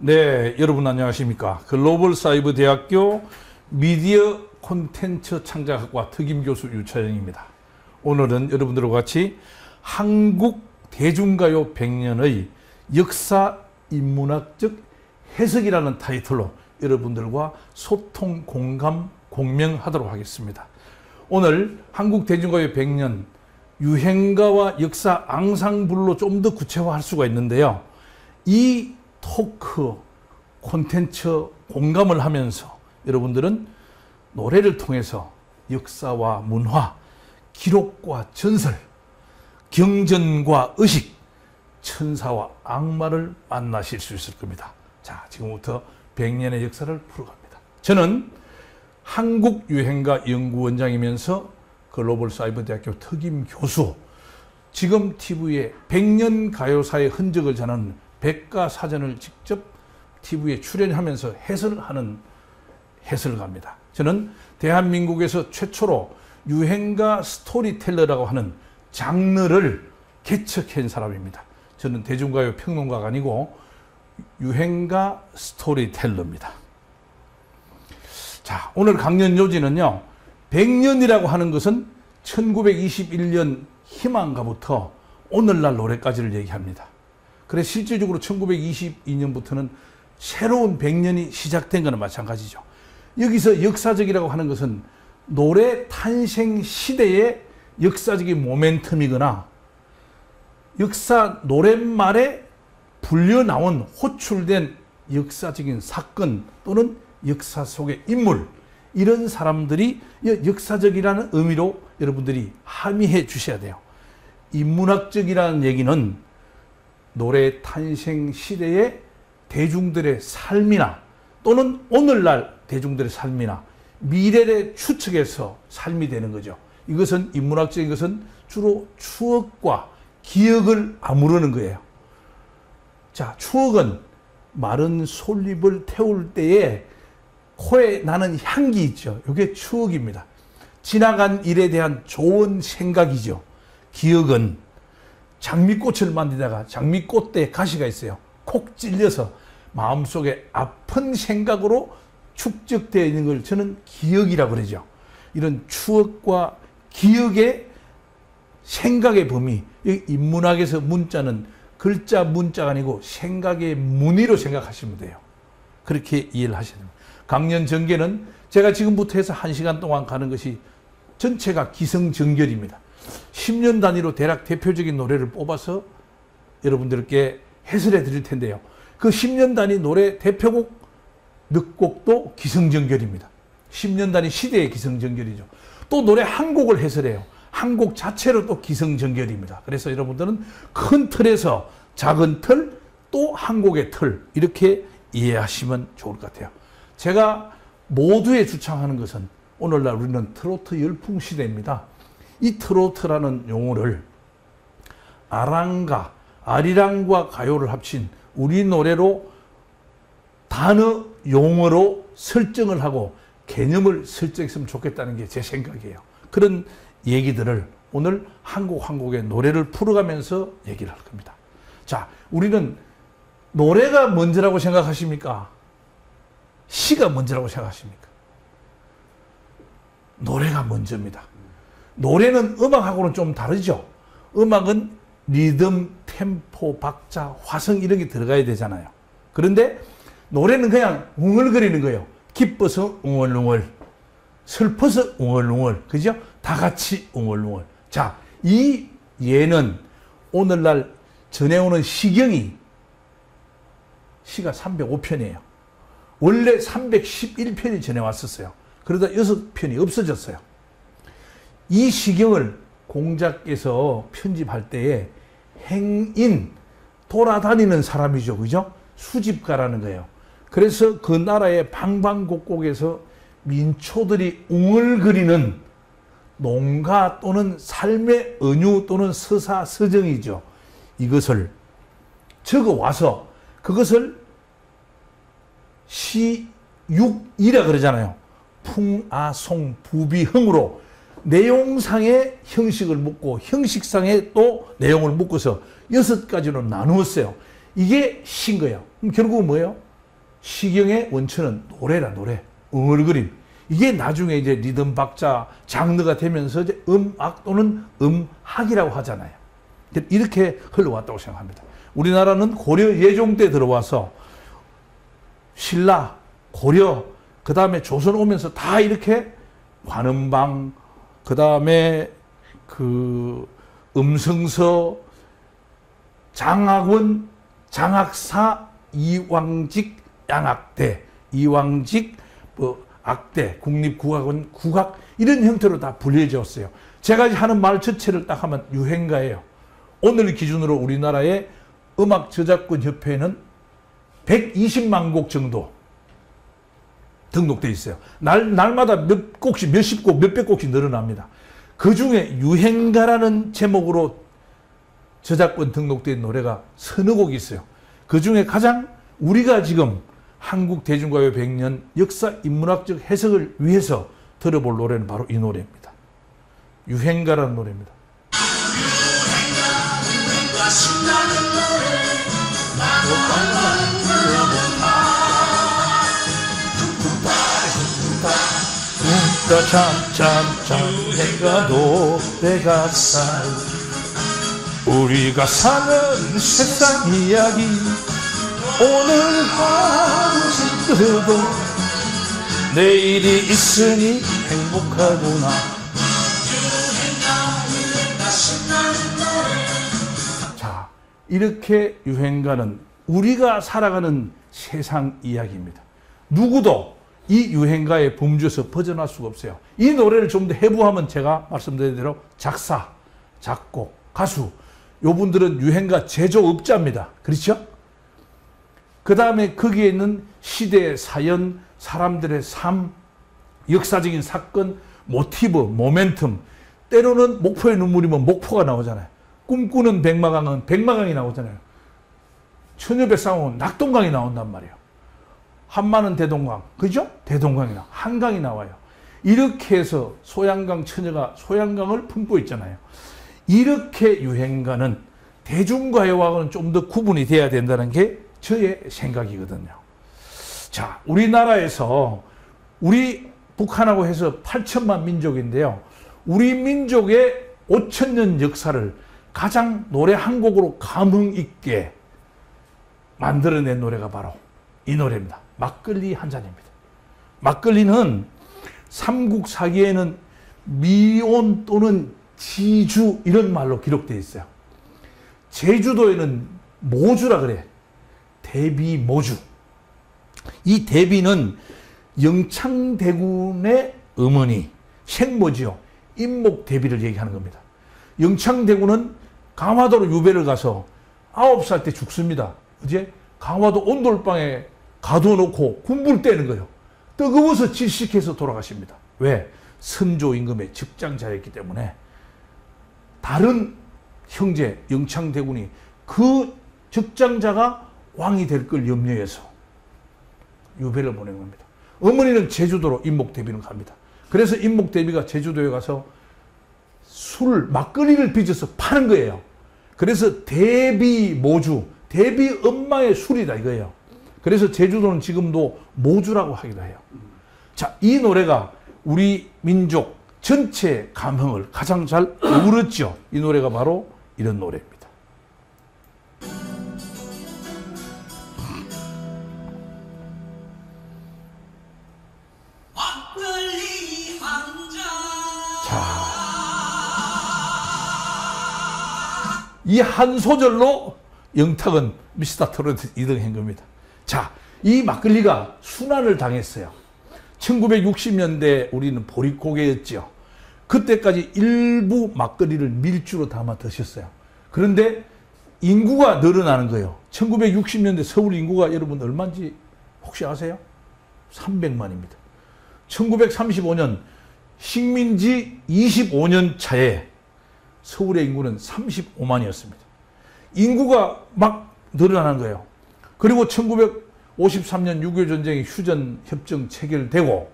네, 여러분 안녕하십니까. 글로벌 사이버 대학교 미디어 콘텐츠 창작학과 특임교수 유차영입니다. 오늘은 여러분들과 같이 한국 대중가요 100년의 역사 인문학적 해석이라는 타이틀로 여러분들과 소통, 공감, 공명하도록 하겠습니다. 오늘 한국 대중가요 100년 유행가와 역사 앙상블로 좀 더 구체화할 수가 있는데요. 이 토크, 콘텐츠 공감을 하면서 여러분들은 노래를 통해서 역사와 문화, 기록과 전설, 경전과 의식, 천사와 악마를 만나실 수 있을 겁니다. 자, 지금부터 100년의 역사를 풀어갑니다. 저는 한국유행가 연구원장이면서 글로벌 사이버 대학교 특임 교수, 지금 TV에 100년 가요사의 흔적을 전하는 백과사전을 직접 TV에 출연하면서 해설하는 해설가입니다. 저는 대한민국에서 최초로 유행가 스토리텔러라고 하는 장르를 개척한 사람입니다. 저는 대중가요 평론가가 아니고 유행가 스토리텔러입니다. 자, 오늘 강연 요지는요. 100년이라고 하는 것은 1921년 희망가부터 오늘날 노래까지를 얘기합니다. 그래서 실질적으로 1922년부터는 새로운 100년이 시작된 것은 마찬가지죠. 여기서 역사적이라고 하는 것은 노래 탄생 시대의 역사적인 모멘텀이거나 역사 노랫말에 불려 나온 호출된 역사적인 사건 또는 역사 속의 인물, 이런 사람들이 역사적이라는 의미로 여러분들이 함의해 주셔야 돼요. 인문학적이라는 얘기는 노래 탄생 시대의 대중들의 삶이나 또는 오늘날 대중들의 삶이나 미래를 추측해서 삶이 되는 거죠. 이것은 인문학적인 것은 주로 추억과 기억을 아무르는 거예요. 자, 추억은 마른 솔잎을 태울 때에 코에 나는 향기 있죠. 이게 추억입니다. 지나간 일에 대한 좋은 생각이죠. 기억은 장미꽃을 만들다가 장미꽃대에 가시가 있어요. 콕 찔려서 마음속에 아픈 생각으로 축적되어 있는 걸 저는 기억이라고 그러죠. 이런 추억과 기억의 생각의 범위, 인문학에서 문자는 글자 문자가 아니고 생각의 무늬로 생각하시면 돼요. 그렇게 이해를 하셔야 됩니다. 강연 전개는 제가 지금부터 해서 1시간 동안 가는 것이 전체가 기성정결입니다. 10년 단위로 대략 대표적인 노래를 뽑아서 여러분들께 해설해 드릴 텐데요. 그 10년 단위 노래 대표곡 몇 곡도 기성정결입니다. 10년 단위 시대의 기성정결이죠. 또 노래 한 곡을 해설해요. 한 곡 자체로 또 기성정결입니다. 그래서 여러분들은 큰 틀에서 작은 틀, 또 한 곡의 틀, 이렇게 이해하시면 좋을 것 같아요. 제가 모두에 주창하는 것은 오늘날 우리는 트로트 열풍 시대입니다. 이 트로트라는 용어를 아랑가, 아리랑과 가요를 합친 우리 노래로 단어, 용어로 설정을 하고 개념을 설정했으면 좋겠다는 게 제 생각이에요. 그런 얘기들을 오늘 한 곡 한 곡의 노래를 풀어가면서 얘기를 할 겁니다. 자, 우리는 노래가 먼저라고 생각하십니까? 시가 먼저라고 생각하십니까? 노래가 먼저입니다. 노래는 음악하고는 좀 다르죠. 음악은 리듬, 템포, 박자, 화성 이런 게 들어가야 되잖아요. 그런데 노래는 그냥 웅얼거리는 거예요. 기뻐서 웅얼웅얼, 슬퍼서 웅얼웅얼, 그죠? 다 같이 웅얼웅얼. 자, 이 예는 오늘날 전해오는 시경이 시가 305편이에요. 원래 311편이 전해왔었어요. 그러다 6편이 없어졌어요. 이 시경을 공자께서 편집할 때에 행인, 돌아다니는 사람이죠. 그죠? 수집가라는 거예요. 그래서 그 나라의 방방곡곡에서 민초들이 웅얼거리는 농가 또는 삶의 은유 또는 서사서정이죠. 이것을 적어와서 그것을 시육이라 그러잖아요. 풍아송 부비흥으로 내용상의 형식을 묻고 형식상의 또 내용을 묶어서 6가지로 나누었어요. 이게 시인 거예요. 그럼 결국은 뭐예요? 시경의 원천은 노래라, 노래. 엉얼거림. 이게 나중에 이제 리듬 박자, 장르가 되면서 이제 음악 또는 음학이라고 하잖아요. 이렇게 흘러왔다고 생각합니다. 우리나라는 고려 예종 때 들어와서 신라, 고려, 그 다음에 조선 오면서 다 이렇게 관음방, 그 다음에 그 음성서, 장학원, 장학사, 이왕직, 양악대, 이왕직, 악대, 국립국악원, 국악 이런 형태로 다 분리해졌어요. 제가 하는 말 전체를 딱 하면 유행가예요. 오늘 기준으로 우리나라의 음악저작권협회에는 120만 곡 정도 등록돼 있어요. 날마다 몇 곡씩, 몇십 곡, 몇백 곡씩 늘어납니다. 그 중에 유행가라는 제목으로 저작권 등록된 노래가 서너 곡이 있어요. 그 중에 가장 우리가 지금 한국 대중가요 100년 역사 인문학적 해석을 위해서 들어볼 노래는 바로 이 노래입니다. 유행가라는 노래입니다. 참참참 해가 노래가 쌓여 우리가 사는 세상 이야기 오늘 하루 힘들어도 내일이 있으니 행복하구나. 자, 이렇게 유행가는 우리가 살아가는 세상 이야기입니다. 누구도 이 유행가의 범주에서 벗어날 수가 없어요. 이 노래를 좀 더 해부하면 제가 말씀드린 대로 작사, 작곡, 가수 요분들은 유행가 제조업자입니다. 그렇죠? 그 다음에 거기에 있는 시대의 사연, 사람들의 삶, 역사적인 사건, 모티브, 모멘텀 때로는 목포의 눈물이면 목포가 나오잖아요. 꿈꾸는 백마강은 백마강이 나오잖아요. 처녀백상은 낙동강이 나온단 말이에요. 한마는 대동강, 그죠? 대동강이 나와, 한강이 나와요. 이렇게 해서 소양강 처녀가 소양강을 품고 있잖아요. 이렇게 유행가는 대중가요와는 좀 더 구분이 돼야 된다는 게 저의 생각이거든요. 자, 우리나라에서 우리 북한하고 해서 8천만 민족인데요. 우리 민족의 5천년 역사를 가장 노래 한 곡으로 감흥 있게 만들어낸 노래가 바로 이 노래입니다. 막걸리 한 잔입니다. 막걸리는 삼국사기에는 미온 또는 지주 이런 말로 기록되어 있어요. 제주도에는 모주라 그래. 대비모주. 이 대비는 영창대군의 어머니, 생모지요. 임목대비를 얘기하는 겁니다. 영창대군은 강화도로 유배를 가서 9살 때 죽습니다. 이제 강화도 온돌방에 가둬놓고 군부를 떼는 거예요. 뜨거워서 질식해서 돌아가십니다. 왜? 선조 임금의 적장자였기 때문에 다른 형제 영창대군이 그 적장자가 왕이 될 걸 염려해서 유배를 보낸 겁니다. 어머니는 제주도로 임목대비는 갑니다. 그래서 임목대비가 제주도에 가서 술, 막걸리를 빚어서 파는 거예요. 그래서 대비모주, 대비 엄마의 술이다 이거예요. 그래서 제주도는 지금도 모주라고 하기도 해요. 자, 이 노래가 우리 민족 전체 감흥을 가장 잘 어우렀죠. 이 노래가 바로 이런 노래입니다. 이 한 소절로 영탁은 미스터 트롯 2등 한 겁니다. 자, 이 막걸리가 순환을 당했어요. 1960년대 우리는 보릿고개였죠. 그때까지 일부 막걸리를 밀주로 담아 드셨어요. 그런데 인구가 늘어나는 거예요. 1960년대 서울 인구가 여러분 얼마인지 혹시 아세요? 300만입니다. 1935년 식민지 25년 차에 서울의 인구는 35만이었습니다. 인구가 막 늘어나는 거예요. 그리고 1953년 6.25 전쟁의 휴전협정 체결되고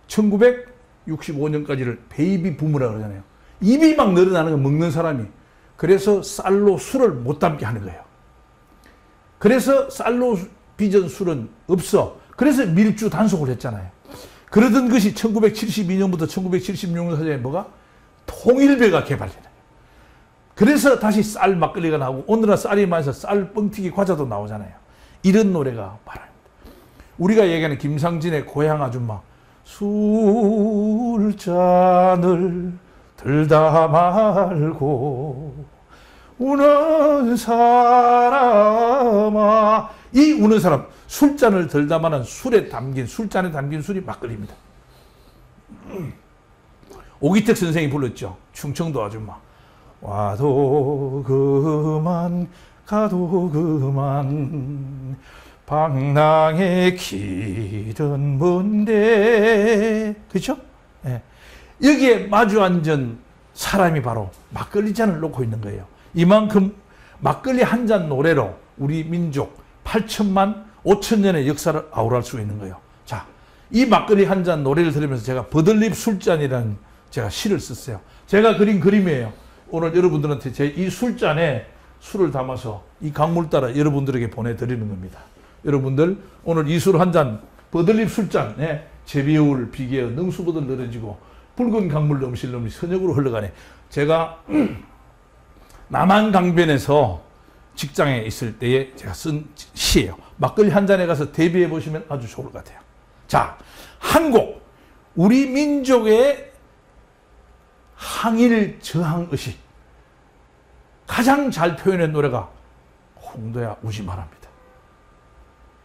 1965년까지를 베이비 붐이라고 그러잖아요. 입이 막 늘어나는 거 먹는 사람이. 그래서 쌀로 술을 못 담게 하는 거예요. 그래서 쌀로 빚은 술은 없어. 그래서 밀주 단속을 했잖아요. 그러던 것이 1972년부터 1976년 사이에 뭐가? 통일배가 개발되는 거예요. 그래서 다시 쌀 막걸리가 나오고 오늘날 쌀이 많아서 쌀 뻥튀기 과자도 나오잖아요. 이런 노래가 바랍니다. 우리가 얘기하는 김상진의 고향 아줌마, 술잔을 들다 말고 우는 사람아, 이 우는 사람, 술잔을 들다 말한 술잔에 담긴 술이 막걸리입니다. 오기택 선생이 불렀죠. 충청도 아줌마. 와도 그만 가도 그만 방랑의 길은 먼데. 그렇죠? 예. 여기에 마주 앉은 사람이 바로 막걸리 잔을 놓고 있는 거예요. 이만큼 막걸리 한 잔 노래로 우리 민족 8천만 5천년의 역사를 아우랄 수 있는 거예요. 자, 이 막걸리 한 잔 노래를 들으면서 제가 버들잎 술잔이라는 제가 시를 썼어요. 제가 그린 그림이에요. 오늘 여러분들한테 제 이 술잔에 술을 담아서 이 강물 따라 여러분들에게 보내드리는 겁니다. 여러분들 오늘 이 술 한 잔 버들잎 술잔에 제비울 비계어 능수보들 늘어지고 붉은 강물 넘실넘실 선역으로 흘러가네. 제가 남한 강변에서 직장에 있을 때에 제가 쓴 시예요. 막걸리 한 잔에 가서 대비해 보시면 아주 좋을 것 같아요. 자, 한국 우리 민족의 항일 저항 의식 가장 잘 표현한 노래가 홍도야 우지 말합니다.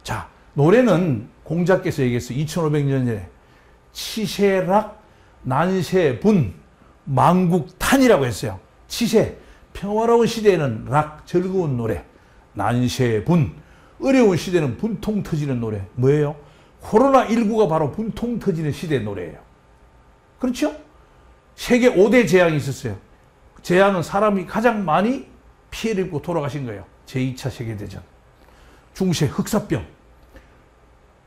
자, 노래는 공자께서 얘기했어요. 2500년 전에 치세락 난세분 만국탄이라고 했어요. 치세, 평화로운 시대에는 락, 즐거운 노래. 난세분, 어려운 시대는 분통 터지는 노래. 뭐예요? 코로나19가 바로 분통 터지는 시대의 노래예요. 그렇죠? 세계 5대 재앙이 있었어요. 재앙은 사람이 가장 많이 피해를 입고 돌아가신 거예요. 제2차 세계대전, 중세 흑사병,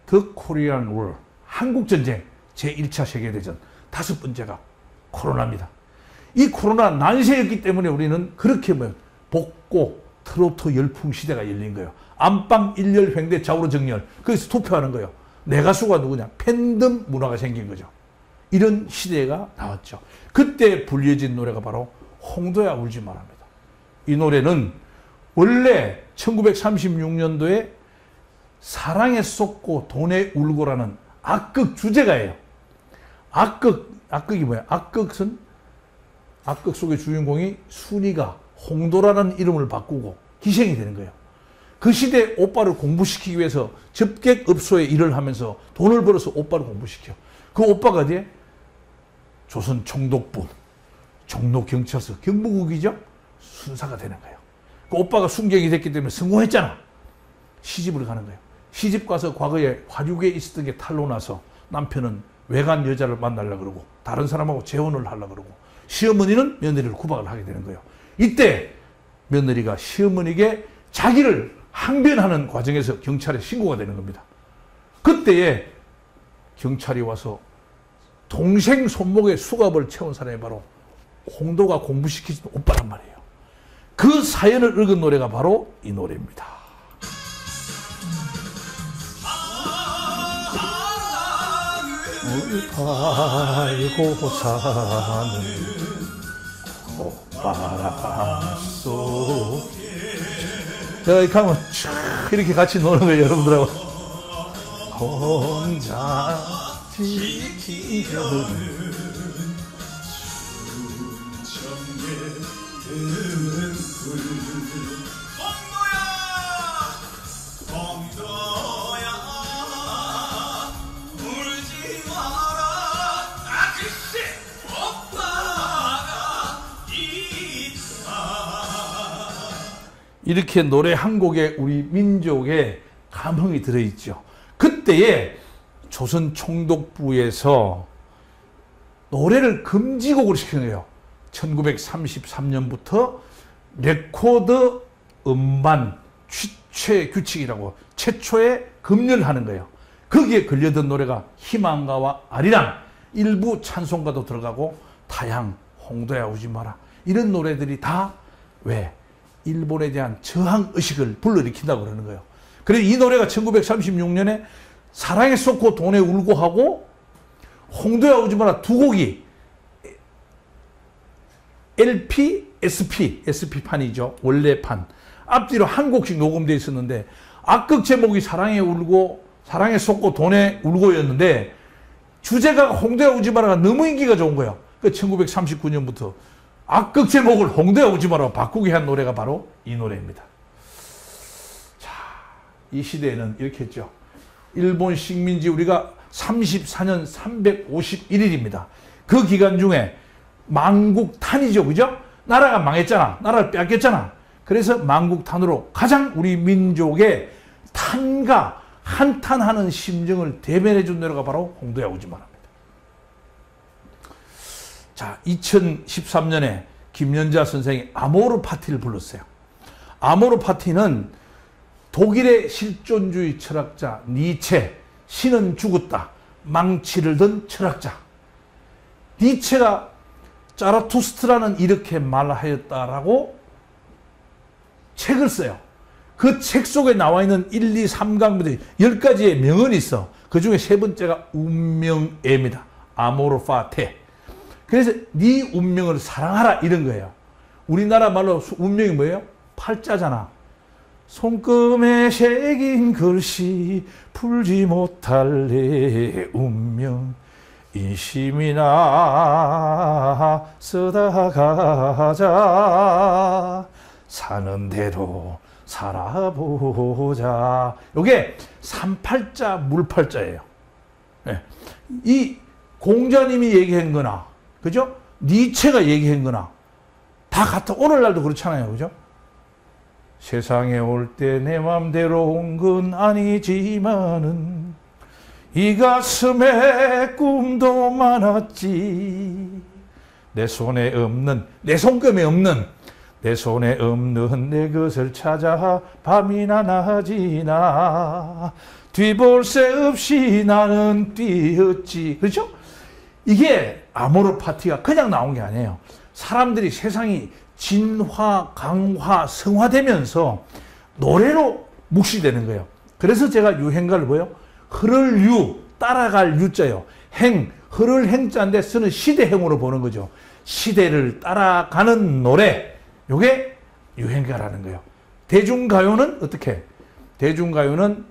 더 코리안 월, 한국전쟁, 제1차 세계대전, 다섯 번째가 코로나입니다. 이 코로나 난세였기 때문에 우리는 그렇게 복고, 트로트 열풍 시대가 열린 거예요. 안방, 일열, 횡대, 좌우로 정렬. 거기서 투표하는 거예요. 내 가수가 누구냐? 팬덤 문화가 생긴 거죠. 이런 시대가 나왔죠. 그때 불려진 노래가 바로 홍도야 울지 말합니다. 이 노래는 원래 1936년도에 사랑에 쏟고 돈에 울고라는 악극 주제가예요. 악극이 뭐야? 악극 속의 주인공이 순이가 홍도라는 이름을 바꾸고 희생이 되는 거예요. 그 시대에 오빠를 공부시키기 위해서 접객업소에 일을 하면서 돈을 벌어서 오빠를 공부시켜. 그 오빠가 어디에? 조선 총독부, 종로경찰서, 경무국이죠? 순사가 되는 거예요. 그 오빠가 순경이 됐기 때문에 성공했잖아. 시집을 가는 거예요. 시집 가서 과거에 화류계에 있었던 게 탄로나서 남편은 외간 여자를 만나려고 그러고 다른 사람하고 재혼을 하려고 그러고 시어머니는 며느리를 구박을 하게 되는 거예요. 이때 며느리가 시어머니에게 자기를 항변하는 과정에서 경찰에 신고가 되는 겁니다. 그때에 경찰이 와서 동생 손목에 수갑을 채운 사람이 바로 홍도가 공부시키던 오빠란 말이에요. 그 사연을 읽은 노래가 바로 이 노래입니다. 물 팔고 사는 꽃바람 속에. 제가 이렇게 하면 이렇게 같이 노는 거예요, 여러분들하고. 혼자 지키는 이렇게 노래 한 곡에 우리 민족의 감흥이 들어있죠. 그때에 조선 총독부에서 노래를 금지곡으로 시킨 거예요. 1933년부터 레코드 음반 취최 규칙이라고 최초에 금연을 하는 거예요. 거기에 걸려든 노래가 희망가와 아리랑, 일부 찬송가도 들어가고 타향, 홍도야 우지 마라, 이런 노래들이 다 왜? 일본에 대한 저항 의식을 불러일으킨다고 그러는 거예요. 그래서 이 노래가 1936년에 사랑에 쏟고 돈에 울고 하고 홍도야 오지마라 두 곡이 LP, SP판이죠. 원래판. 앞뒤로 한 곡씩 녹음되어 있었는데 악극 제목이 사랑에 울고 사랑에 쏟고 돈에 울고였는데 주제가 홍도야 오지마라가 너무 인기가 좋은 거예요. 그 1939년부터 악극 제목을 홍도야 오지마라고 바꾸게 한 노래가 바로 이 노래입니다. 자, 이 시대에는 이렇게 했죠. 일본 식민지 우리가 34년 351일입니다. 그 기간 중에 만국탄이죠. 그죠? 나라가 망했잖아. 나라를 뺏겼잖아. 그래서 만국탄으로 가장 우리 민족의 탄과 한탄하는 심정을 대변해 준 노래가 바로 홍도야 오지마라입니다. 자, 2013년에 김연자 선생이 아모르 파티를 불렀어요. 아모르 파티는 독일의 실존주의 철학자 니체, 신은 죽었다, 망치를 든 철학자. 니체가 자라투스트라는 이렇게 말하였다라고 책을 써요. 그 책 속에 나와 있는 1, 2, 3강부터 10가지의 명언이 있어. 그 중에 세 번째가 운명애입니다. 아모르 파테. 그래서 네 운명을 사랑하라 이런 거예요. 우리나라 말로 운명이 뭐예요? 팔자잖아. 손금에 새긴 글씨 풀지 못할 내 운명 인심이나 써다가자 사는 대로 살아보자. 이게 삼팔자 물팔자예요. 네. 이 공자님이 얘기한 거나 그죠? 니체가 얘기한 거나 다 같아. 오늘날도 그렇잖아요. 그죠? 세상에 올 때 내 맘대로 온 건 아니지만은 이 가슴에 꿈도 많았지. 내 손에 없는, 내 손금에 없는, 내 손에 없는 내 것을 찾아 밤이나 낮이나 뒤볼 새 없이 나는 뛰었지. 그렇죠? 이게 아모르 파티가 그냥 나온 게 아니에요. 사람들이 세상이 진화, 강화, 성화되면서 노래로 묵시되는 거예요. 그래서 제가 유행가를 뭐예요? 흐를 유, 따라갈 유자요. 행, 흐를 행자인데 쓰는 시대행으로 보는 거죠. 시대를 따라가는 노래. 요게 유행가라는 거예요. 대중가요는 어떻게? 대중가요는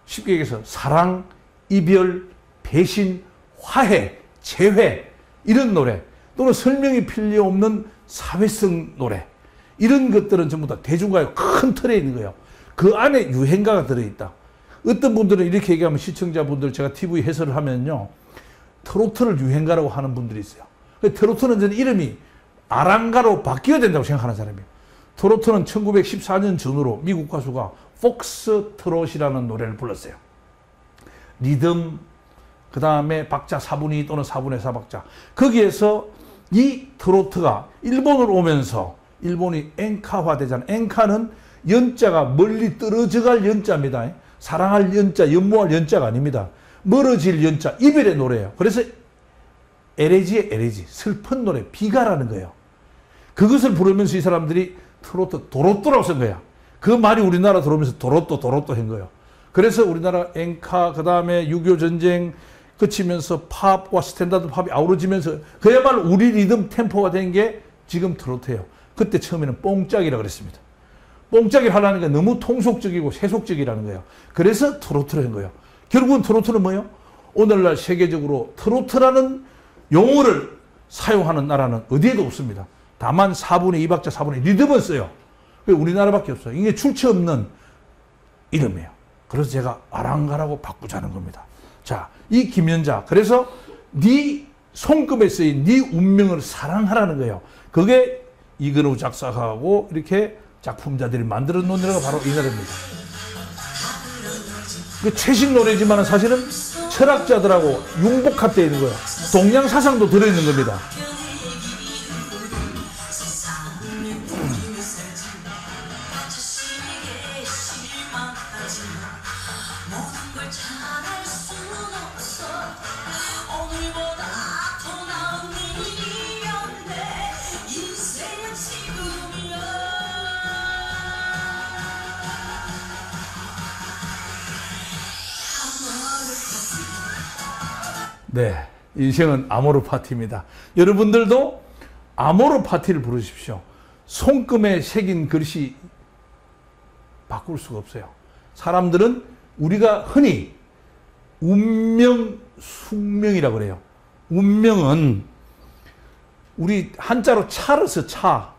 쉽게 얘기해서 사랑, 이별, 배신, 화해, 재회 이런 노래 또는 설명이 필요 없는 사회성 노래 이런 것들은 전부 다 대중가요 큰 틀에 있는 거예요. 그 안에 유행가가 들어있다. 어떤 분들은 이렇게 얘기하면 시청자분들 제가 TV 해설을 하면요. 트로트를 유행가라고 하는 분들이 있어요. 트로트는 저는 이름이 아랑가로 바뀌어야 된다고 생각하는 사람이에요. 트로트는 1914년 전후로 미국 가수가 폭스트롯이라는 노래를 불렀어요. 리듬, 그 다음에 박자 4분의 2 또는 4분의 4 박자. 거기에서 이 트로트가 일본으로 오면서 일본이 엔카화 되잖아요. 엔카는 연자가 멀리 떨어져 갈 연자입니다. 사랑할 연자, 연모할 연자가 아닙니다. 멀어질 연자, 이별의 노래예요. 그래서 에레지의 에레지, 슬픈 노래, 비가라는 거예요. 그것을 부르면서 이 사람들이 트로트, 도로또라고 쓴 거야. 그 말이 우리나라 들어오면서 도로또 한 거예요. 그래서 우리나라 엔카, 그 다음에 6.25 전쟁 그치면서 팝과 스탠다드 팝이 아우러지면서 그야말로 우리 리듬 템포가 된 게 지금 트로트예요. 그때 처음에는 뽕짝이라고 그랬습니다. 뽕짝이를 하려는 게 너무 통속적이고 세속적이라는 거예요. 그래서 트로트를 한 거예요. 결국은 트로트는 뭐예요? 오늘날 세계적으로 트로트라는 용어를 사용하는 나라는 어디에도 없습니다. 다만 4분의 2박자 4분의 2 리듬은 써요. 우리나라밖에 없어요. 이게 출처 없는 이름이에요. 그래서 제가 아랑가라고 바꾸자는 겁니다. 자, 이 김연자. 그래서 네 손금에 쓰인 네 운명을 사랑하라는 거예요. 그게 이근우 작사가하고 이렇게 작품자들이 만들어 놓은 노래가 바로 이 노래입니다. 그 최신 노래지만 사실은 철학자들하고 융복합되어 있는 거예요. 동양 사상도 들어있는 겁니다. 네, 인생은 아모르 파티입니다. 여러분들도 아모르 파티를 부르십시오. 손금에 새긴 글씨 바꿀 수가 없어요. 사람들은 우리가 흔히 운명, 숙명이라고 그래요. 운명은 우리 한자로 차를 써, 차.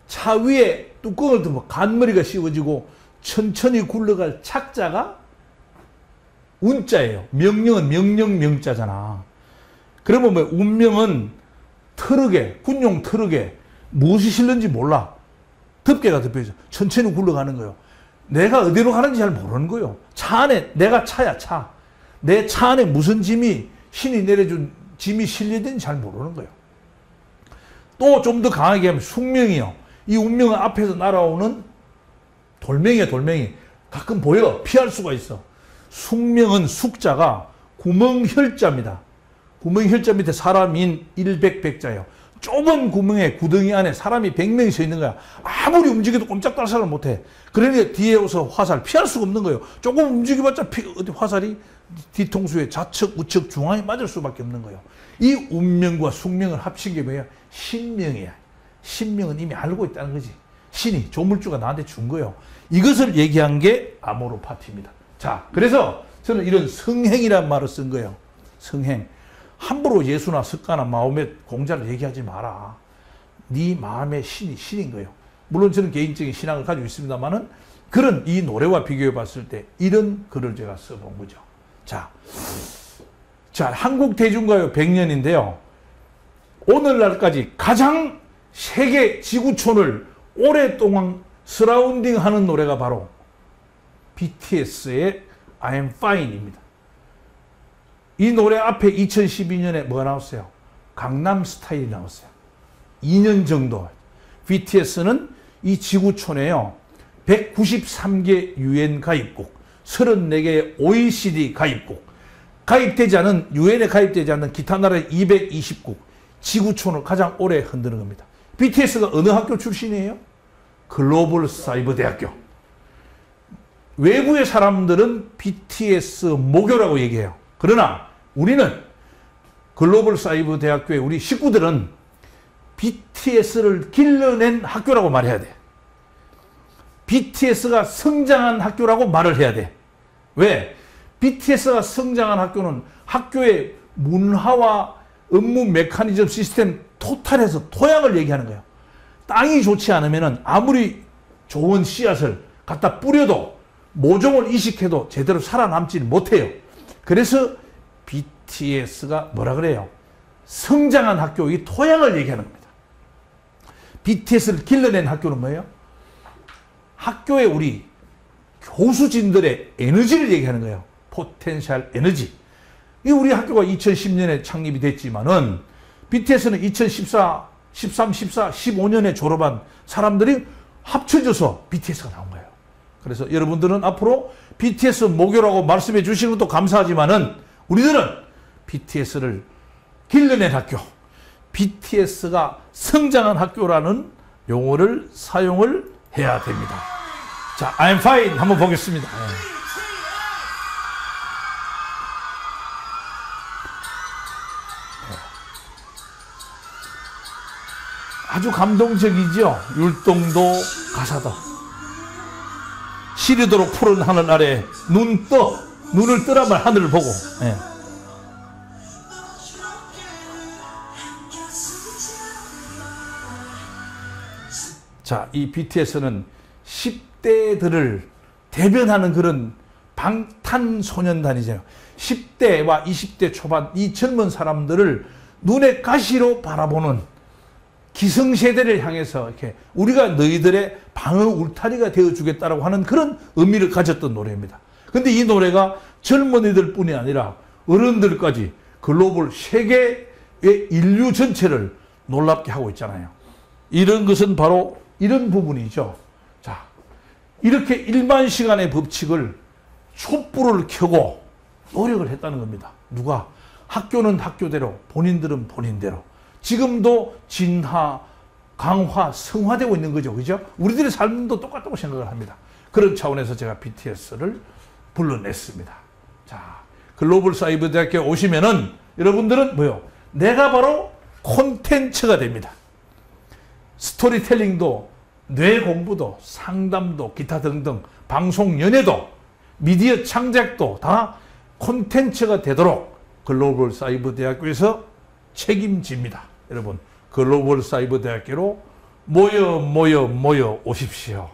차 위에 뚜껑을 두면 간머리가 씌워지고 천천히 굴러갈 착자가 운자예요. 명령은 명령 명자잖아. 그러면 뭐 운명은 트럭에, 군용 트럭에 무엇이 실는지 몰라. 덮개가 덮여져. 천천히 굴러가는 거예요. 내가 어디로 가는지 잘 모르는 거예요. 차 안에 내가 차야, 차. 내 차 안에 무슨 짐이 신이 내려준 짐이 실려있는지 잘 모르는 거예요. 또 좀 더 강하게 하면 숙명이요. 이 운명은 앞에서 날아오는 돌멩이야, 돌멩이. 가끔 보여. 피할 수가 있어. 숙명은 숙자가 구멍혈자입니다. 구멍혈자 밑에 사람인 일백백자예요. 좁은 구멍에 구덩이 안에 사람이 100명이 서 있는 거야. 아무리 움직여도 꼼짝달싹을 못해. 그러니까 뒤에 오서 화살 피할 수가 없는 거예요. 조금 움직여봤자 화살이 뒤통수에 좌측, 우측, 중앙에 맞을 수밖에 없는 거예요. 이 운명과 숙명을 합친 게 뭐야? 신명이야. 신명은 이미 알고 있다는 거지. 신이, 조물주가 나한테 준 거예요. 이것을 얘기한 게 아모르 파티입니다. 자, 그래서 저는 이런 성행이라는 말을 쓴 거예요. 성행. 함부로 예수나 석가나 마호멧 공자를 얘기하지 마라. 네 마음의 신이 신인 거예요. 물론 저는 개인적인 신앙을 가지고 있습니다만은 그런 이 노래와 비교해 봤을 때 이런 글을 제가 써본 거죠. 자, 한국 대중가요 100년인데요. 오늘날까지 가장 세계 지구촌을 오랫동안 서라운딩하는 노래가 바로 BTS의 I'm Fine입니다. 이 노래 앞에 2012년에 뭐가 나왔어요? 강남 스타일이 나왔어요. 2년 정도. BTS는 이 지구촌에요. 193개 UN 가입국, 34개 OECD 가입국, 가입되지 않은, UN에 가입되지 않는 기타 나라의 220국, 지구촌을 가장 오래 흔드는 겁니다. BTS가 어느 학교 출신이에요? 글로벌 사이버 대학교. 외부의 사람들은 BTS 모교라고 얘기해요. 그러나 우리는 글로벌 사이버 대학교의 우리 식구들은 BTS를 길러낸 학교라고 말해야 돼. BTS가 성장한 학교라고 말을 해야 돼. 왜? BTS가 성장한 학교는 학교의 문화와 업무 메커니즘 시스템 토탈에서 토양을 얘기하는 거예요. 땅이 좋지 않으면 아무리 좋은 씨앗을 갖다 뿌려도 모종을 이식해도 제대로 살아남지 못해요. 그래서 BTS가 뭐라 그래요? 성장한 학교, 이 토양을 얘기하는 겁니다. BTS를 길러낸 학교는 뭐예요? 학교의 우리 교수진들의 에너지를 얘기하는 거예요. 포텐셜 에너지. 이 우리 학교가 2010년에 창립이 됐지만은 BTS는 2014, 13, 14, 15년에 졸업한 사람들이 합쳐져서 BTS가 나온 거예요. 그래서 여러분들은 앞으로 BTS 모교라고 말씀해 주시는 것도 감사하지만은 우리들은 BTS를 길러낸 학교, BTS가 성장한 학교라는 용어를 사용을 해야 됩니다. 자, I'm fine 한번 보겠습니다. 아주 감동적이죠. 율동도 가사도. 시리도록 푸른 하늘 아래 눈을 뜨라면 하늘을 보고. 예. 자, 이 BTS는 10대들을 대변하는 그런 방탄소년단이잖아요. 10대와 20대 초반 이 젊은 사람들을 눈의 가시로 바라보는 기성세대를 향해서 이렇게 우리가 너희들의 방어 울타리가 되어주겠다라고 하는 그런 의미를 가졌던 노래입니다. 근데 이 노래가 젊은이들 뿐이 아니라 어른들까지 글로벌 세계의 인류 전체를 놀랍게 하고 있잖아요. 이런 것은 바로 이런 부분이죠. 자, 이렇게 일반 시간의 법칙을 촛불을 켜고 노력을 했다는 겁니다. 누가? 학교는 학교대로, 본인들은 본인대로. 지금도 진화, 강화, 성화되고 있는 거죠. 그죠? 우리들의 삶도 똑같다고 생각을 합니다. 그런 차원에서 제가 BTS를 불러냈습니다. 자, 글로벌 사이버 대학교에 오시면은 여러분들은 뭐요? 내가 바로 콘텐츠가 됩니다. 스토리텔링도, 뇌 공부도, 상담도, 기타 등등, 방송 연예도, 미디어 창작도 다 콘텐츠가 되도록 글로벌 사이버 대학교에서 책임집니다. 여러분, 글로벌 사이버 대학교로 모여 오십시오.